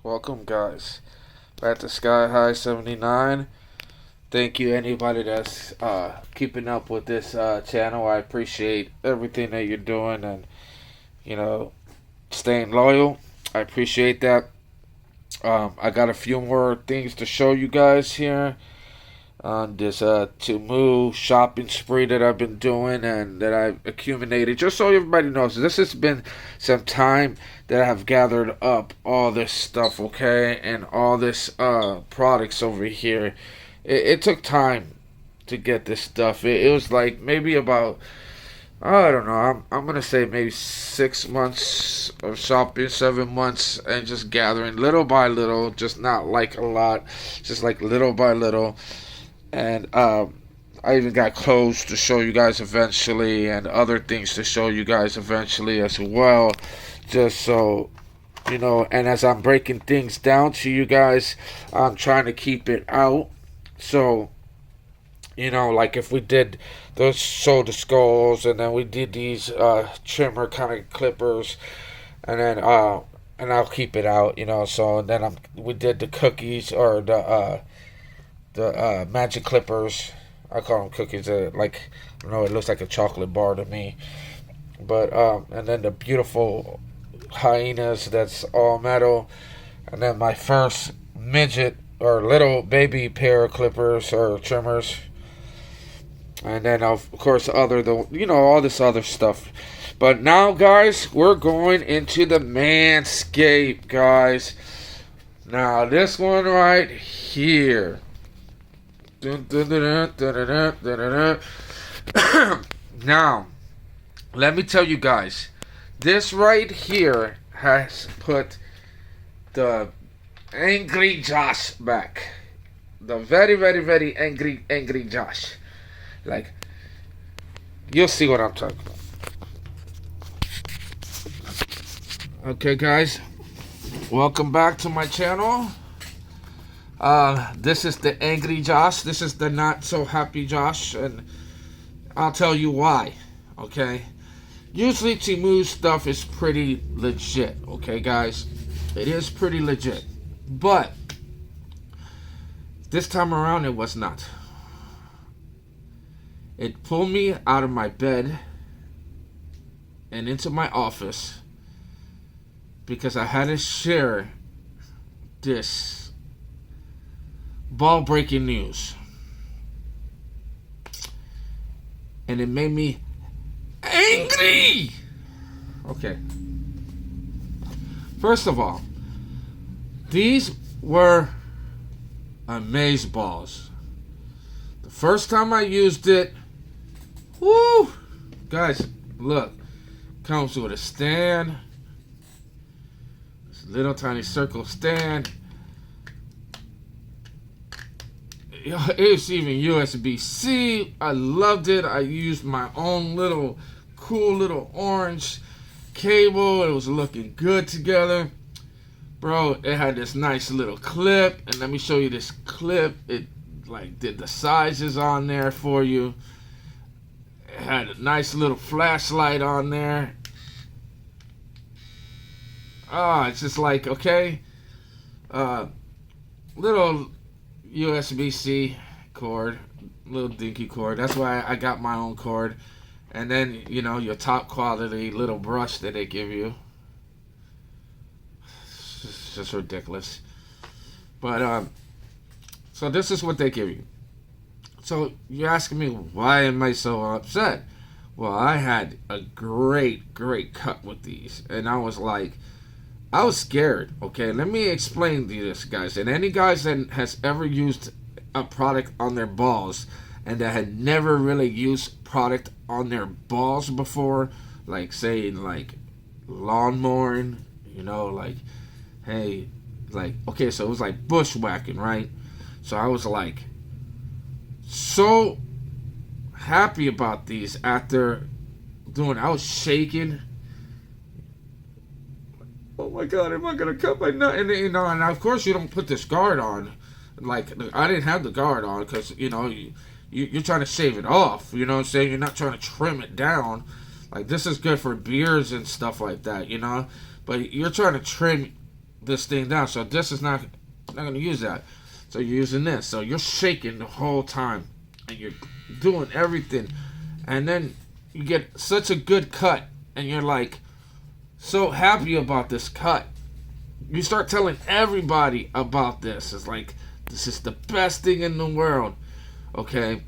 Welcome, guys. Back to Sky High 79. Thank you, anybody that's keeping up with this channel. I appreciate everything that you're doing and, staying loyal. I appreciate that. I got a few more things to show you guys here on this TEMU shopping spree that I've been doing and that I've accumulated. Just so everybody knows, this has been some time that I have gathered up all this stuff, okay, and all this products over here. It took time to get this stuff. It was like maybe about, I don't know, I'm gonna say maybe 6 months of shopping, 7 months, and just gathering little by little, just not like a lot, just like little by little. And I even got clothes to show you guys eventually, and other things to show you guys eventually as well. Just so, and as I'm breaking things down to you guys, I'm trying to keep it out. So, like if we did those shoulder skulls, and then we did these trimmer kind of clippers, and then and I'll keep it out, So and then we did the cookies or the magic clippers. I call them cookies. It looks like a chocolate bar to me. But and then the beautiful hyenas that's all metal, and then my first midget or little baby pair of clippers or trimmers, and then of course all this other stuff. But now, guys, we're going into the Manscaped, guys. Now this one right here. Now, let me tell you guys, this right here has put the angry Josh back. The very, very, very angry Josh. Like, you'll see what I'm talking about. Okay, guys, welcome back to my channel. This is the angry Josh. This is the not so happy Josh, and I'll tell you why. Okay, usually TEMU stuff is pretty legit. Okay, guys, it is pretty legit, but this time around it was not. It pulled me out of my bed and into my office because I had to share this ball breaking news, and it made me angry. Okay, first of all, these were amaze balls. The first time I used it, whoo, guys, look, comes with a stand, this little tiny circle stand. It's even USB-C. I loved it. I used my own little cool little orange cable. It was looking good together. Bro, it had this nice little clip. And let me show you this clip. It did the sizes on there for you. It had a nice little flashlight on there. It's just like, okay. Little USB-C cord, little dinky cord. That's why I got my own cord. And then, your top quality little brush that they give you. It's just ridiculous. But, so this is what they give you. So you're asking me, why am I so upset? Well, I had a great cut with these. And I was scared. Okay, let me explain to you this, guys. And any guys that has ever used a product on their balls and that had never really used product on their balls before, like saying lawnmowing, okay, so it was like bushwhacking, right? So I was so happy about these after I was shaking. Oh my God, am I gonna cut my nut? And and of course you don't put this guard on. I didn't have the guard on because you're trying to shave it off. You know what I'm saying? You're not trying to trim it down. This is good for beards and stuff like that. But you're trying to trim this thing down. So this is not going to use that. So you're using this. So you're shaking the whole time, and you're doing everything, and then you get such a good cut, and you're like so happy about this cut. You start telling everybody about this. It's like, this is the best thing in the world. Okay.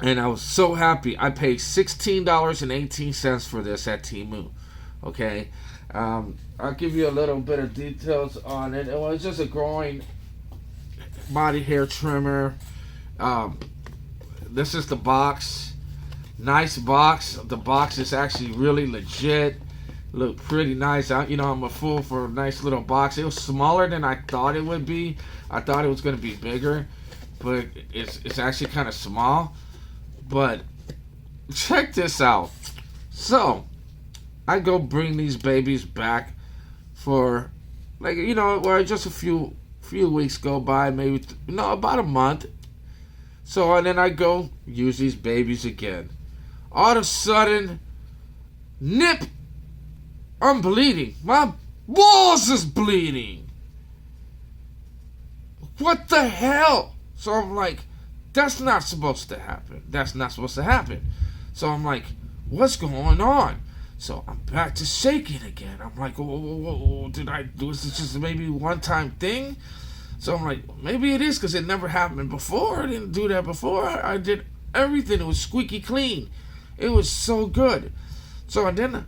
And I was so happy. I paid $16.18 for this at TEMU. Okay. I'll give you a little bit of details on it. It was just a growing body hair trimmer. This is the box. Nice box. The box is actually really legit. Look pretty nice. I'm a fool for a nice little box. It was smaller than I thought it would be. I thought it was going to be bigger, but it's actually kind of small. But check this out. So I go bring these babies back for, like, where just a few weeks go by, maybe about a month. So and then I go use these babies again. All of a sudden, nip, I'm bleeding. My balls is bleeding. What the hell? So I'm like, that's not supposed to happen. That's not supposed to happen. So I'm like, what's going on? So I'm back to shaking again. I'm like, whoa, did I do this? Is just maybe one time thing? So I'm like, maybe it is because it never happened before. I didn't do that before. I did everything. It was squeaky clean. It was so good. So then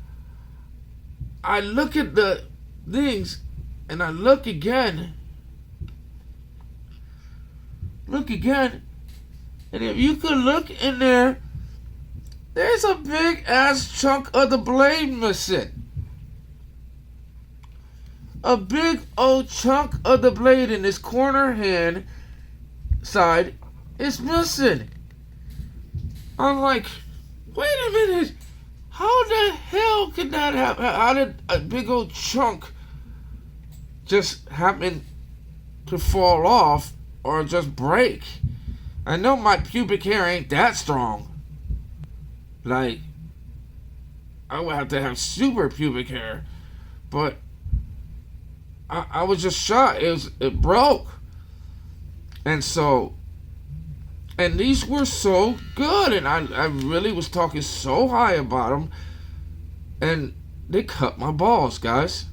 I look at the things, and I look again, and if you could look in there, there's a big ass chunk of the blade missing. A big old chunk of the blade in this corner hand side is missing. I'm like, wait a minute. How the hell could that happen? How did a big old chunk just happen to fall off or just break? I know my pubic hair ain't that strong. Like, I would have to have super pubic hair. But I was just shocked. It broke. And these were so good, and I really was talking so high about them, and they cut my balls, guys.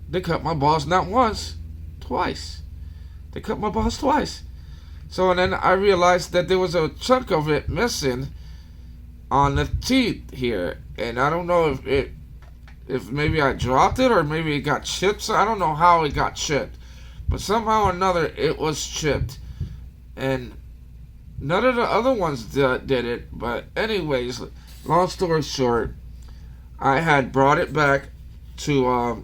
They cut my balls not once, twice. They cut my balls twice. So, and then I realized that there was a chunk of it missing on the teeth here, and I don't know if maybe I dropped it or maybe it got chipped. So I don't know how it got chipped, but somehow or another it was chipped, and none of the other ones did it. But anyways, long story short, I had brought it back to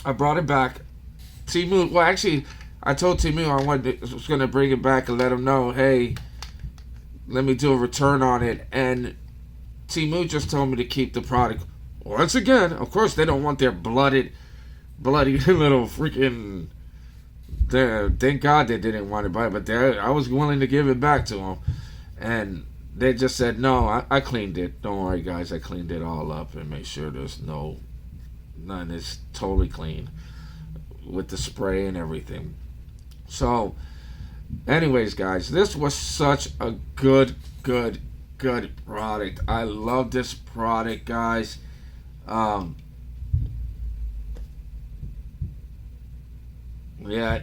TEMU. Well, actually, I told TEMU I was going to bring it back and let them know, hey, let me do a return on it. And TEMU just told me to keep the product. Once again, of course, they don't want their bloody little freaking. Thank God they didn't want to buy it, but I was willing to give it back to them, and they just said no. I cleaned it. Don't worry, guys. I cleaned it all up and made sure there's none. It's totally clean with the spray and everything. So, anyways, guys, this was such a good product. I love this product, guys. Yeah,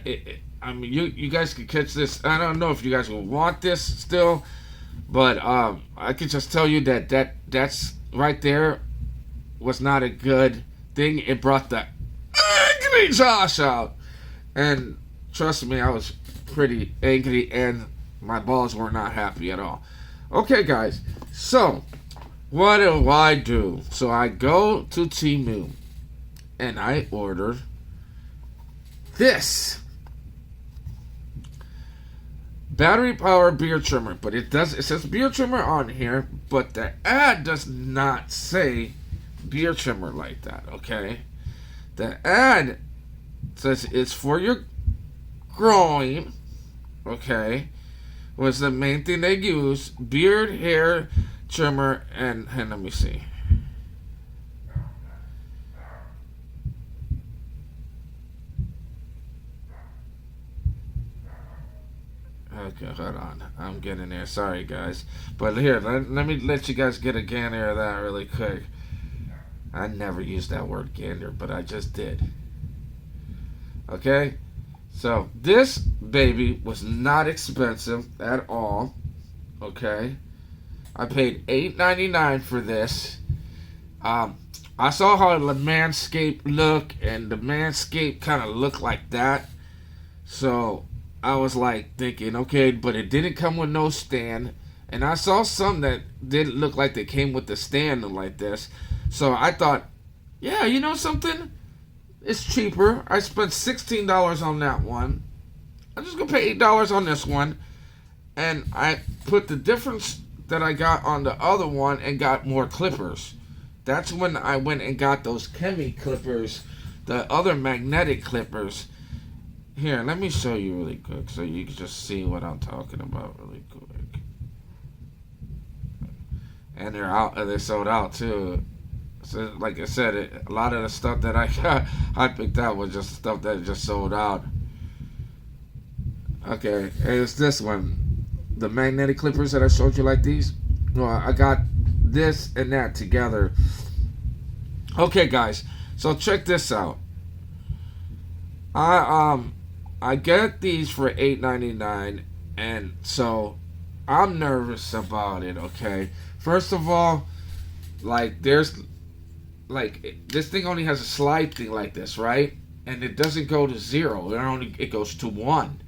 I mean, you guys can catch this. I don't know if you guys will want this still, but I can just tell you that's right there was not a good thing. It brought the angry Josh out, and trust me, I was pretty angry, and my balls were not happy at all. Okay, guys, so what do I do? So I go to TEMU, and I order this battery power beard trimmer, but it says beard trimmer on here, but the ad does not say beard trimmer like that. Okay, the ad says it's for your growing. Okay, was the main thing they use, beard hair trimmer, and let me see. Okay, hold on. I'm getting there. Sorry, guys. But here, let me let you guys get a gander of that really quick. I never used that word gander, but I just did. Okay? So, this baby was not expensive at all. Okay? I paid $8.99 for this. I saw how the Manscaped look, and the Manscaped kind of looked like that. So I was like thinking, okay, but it didn't come with no stand. And I saw some that didn't look like they came with the stand like this. So I thought, yeah, you know something? It's cheaper. I spent $16 on that one. I'm just going to pay $8 on this one. And I put the difference that I got on the other one and got more clippers. That's when I went and got those TEMU clippers, the other magnetic clippers. Here, let me show you really quick so you can just see what I'm talking about really quick. And they're out, they're sold out too. So, like I said, a lot of the stuff that I picked out was just stuff that just sold out. Okay, it's this one. The magnetic clippers that I showed you like these. Well, I got this and that together. Okay, guys, so check this out. I get these for $8.99, and so I'm nervous about it. Okay, first of all, like there's like this thing only has a slide thing like this, right? And it doesn't go to 0. It goes to 1.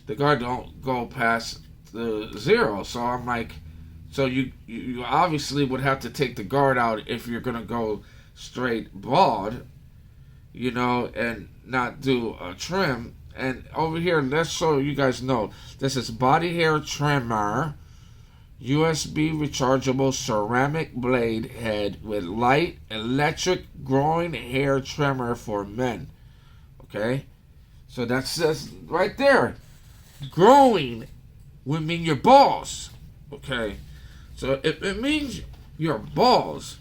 The guard don't go past the 0. So I'm like, so you obviously would have to take the guard out if you're gonna go straight bald, you know, and not do a trim. And over here, let's show you guys know this is body hair trimmer, USB rechargeable ceramic blade head with light electric growing hair trimmer for men. Okay, so that says right there, growing would mean your balls. Okay, so if it means your balls,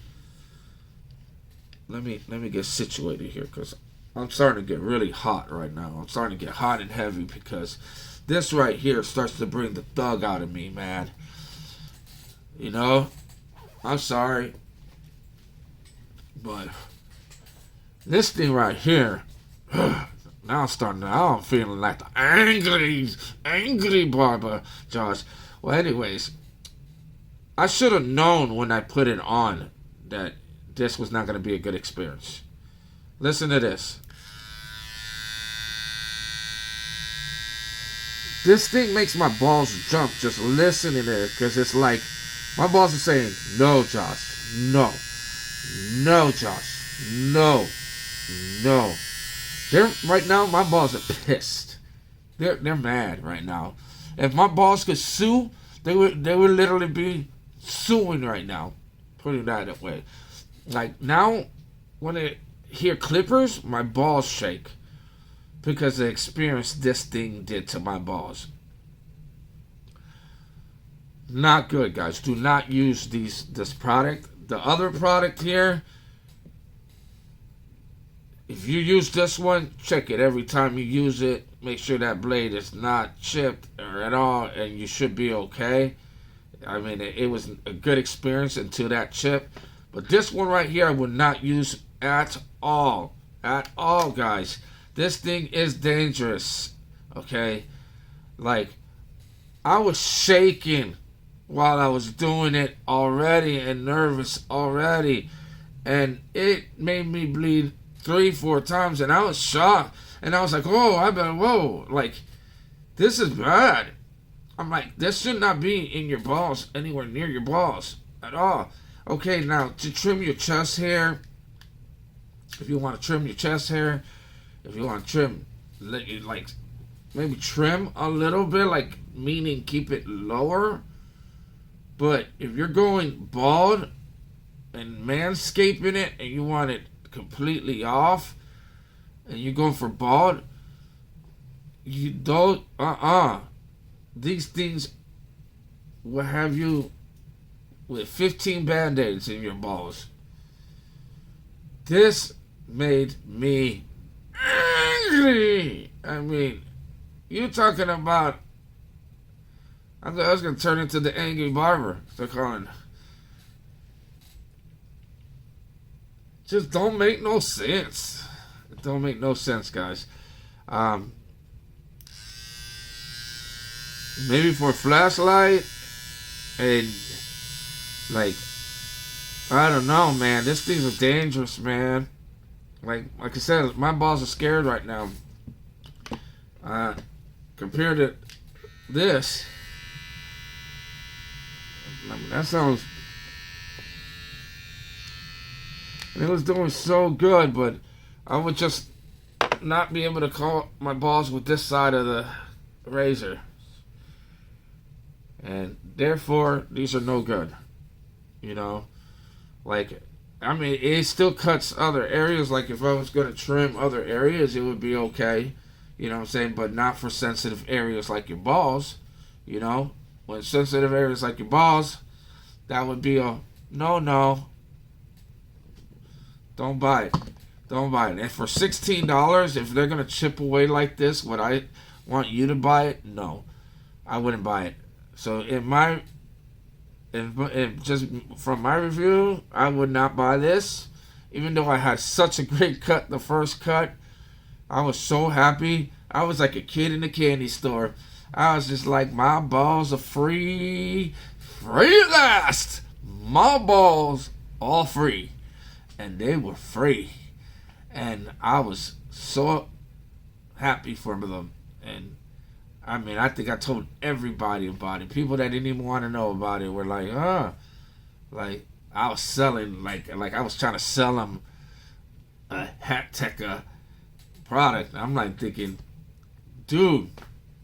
let me get situated here because I'm starting to get really hot right now. I'm starting to get hot and heavy because this right here starts to bring the thug out of me, man. You know, I'm sorry, but this thing right here, now I'm feeling like the angry barber, Josh. Well, anyways, I should have known when I put it on that this was not going to be a good experience. Listen to this. This thing makes my balls jump just listening to it because it's like my balls are saying, no, Josh, no. No, Josh, no. No. Right now, my balls are pissed. They're mad right now. If my balls could sue, they would literally be suing right now. Putting that way. Like now, when I hear clippers, my balls shake because of the experience this thing did to my balls. Not good, guys. Do not use this product. The other product here, if you use this one, check it every time you use it. Make sure that blade is not chipped or at all, and you should be okay. I mean, it was a good experience until that chip. But this one right here I would not use at all. At all, guys. This thing is dangerous. Okay? Like, I was shaking while I was doing it already and nervous already. And it made me bleed 3-4 times. And I was shocked. And I was like, whoa. Like, this is bad. I'm like, this should not be in your balls, anywhere near your balls at all. Okay, now to trim your chest hair, if you want to trim your chest hair, if you want to trim, like maybe trim a little bit, like meaning keep it lower. But if you're going bald and manscaping it and you want it completely off and you're going for bald, you don't, these things will have you with 15 band-aids in your balls. This made me angry. I mean, you talking about I thought I was gonna turn into the angry barber. They're calling. Just don't make no sense. It don't make no sense, guys. Um, Maybe for a flashlight and like I don't know, man. This things are dangerous, man. Like I said, my balls are scared right now. Compared to this, I mean, that sounds. And it was doing so good, but I would just not be able to call my balls with this side of the razor. And therefore, these are no good. You know? Like, I mean, it still cuts other areas. Like, if I was going to trim other areas, it would be okay. You know what I'm saying? But not for sensitive areas like your balls. You know? When sensitive areas like your balls, that would be a no. Don't buy it. Don't buy it. And for $16, if they're going to chip away like this, would I want you to buy it? No. I wouldn't buy it. So just from my review, I would not buy this. Even though I had such a great cut the first cut, I was so happy. I was like a kid in a candy store. I was just like, my balls are free at last. My balls all free. And they were free. And I was so happy for them. And I mean, I think I told everybody about it. People that didn't even want to know about it were like, like I was selling, like I was trying to sell them a Hat Teka product. I'm like thinking, dude,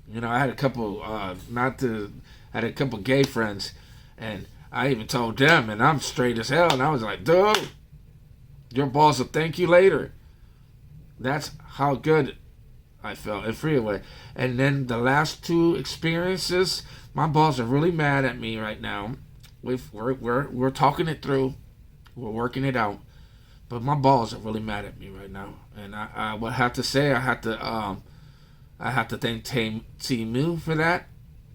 you know, I had a couple, had a couple gay friends, and I even told them, and I'm straight as hell, and I was like, dude, your balls will thank you later. That's how good I felt in Freeway. And then the last two experiences, my balls are really mad at me right now. We're talking it through. We're working it out. But my balls are really mad at me right now. And I would have to say I have to thank TEMU for that.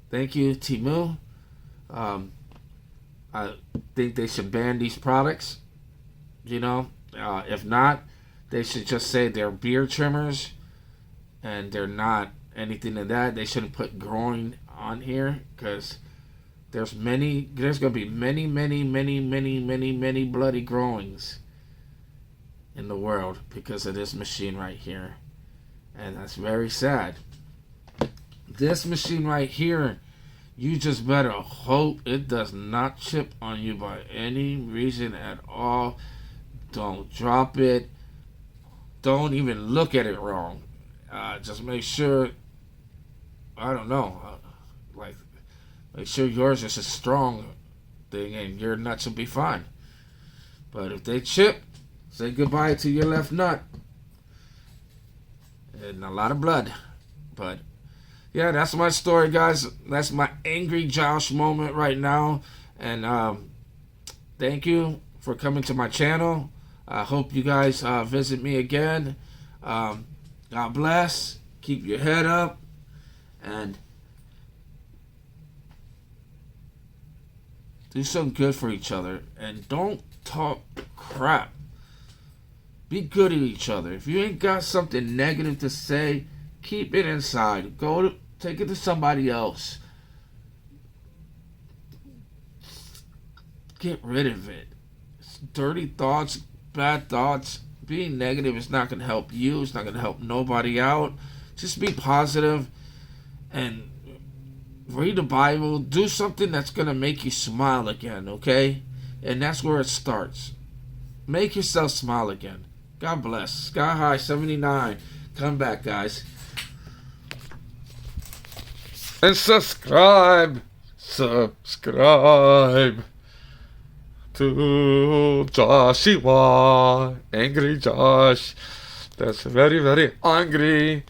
Thank you, TEMU. I think they should ban these products. You know, if not, they should just say they're beard trimmers, and they're not anything to that. They shouldn't put growing on here, because there's going to be many bloody growings in the world because of this machine right here. And that's very sad. This machine right here, you just better hope it does not chip on you by any reason at all. Don't drop it. Don't even look at it wrong. Just make sure, I don't know, make sure yours is a strong thing and your nuts will be fine. But if they chip, say goodbye to your left nut. And a lot of blood. But yeah, that's my story, guys. That's my angry Josh moment right now. And thank you for coming to my channel. I hope you guys visit me again. God bless. Keep your head up. And do something good for each other. And don't talk crap. Be good to each other. If you ain't got something negative to say, keep it inside. Take it to somebody else. Get rid of it. It's dirty thoughts, bad thoughts. Being negative is not going to help you. It's not going to help nobody out. Just be positive and read the Bible. Do something that's going to make you smile again, okay? And that's where it starts. Make yourself smile again. God bless. Sky High 79. Come back, guys. And subscribe. Subscribe to Joshua. Angry Josh. That's very, very angry.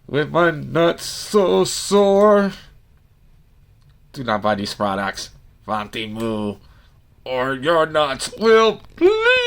With my nuts so sore. Do not buy these products from TEMU, or your nuts will bleed.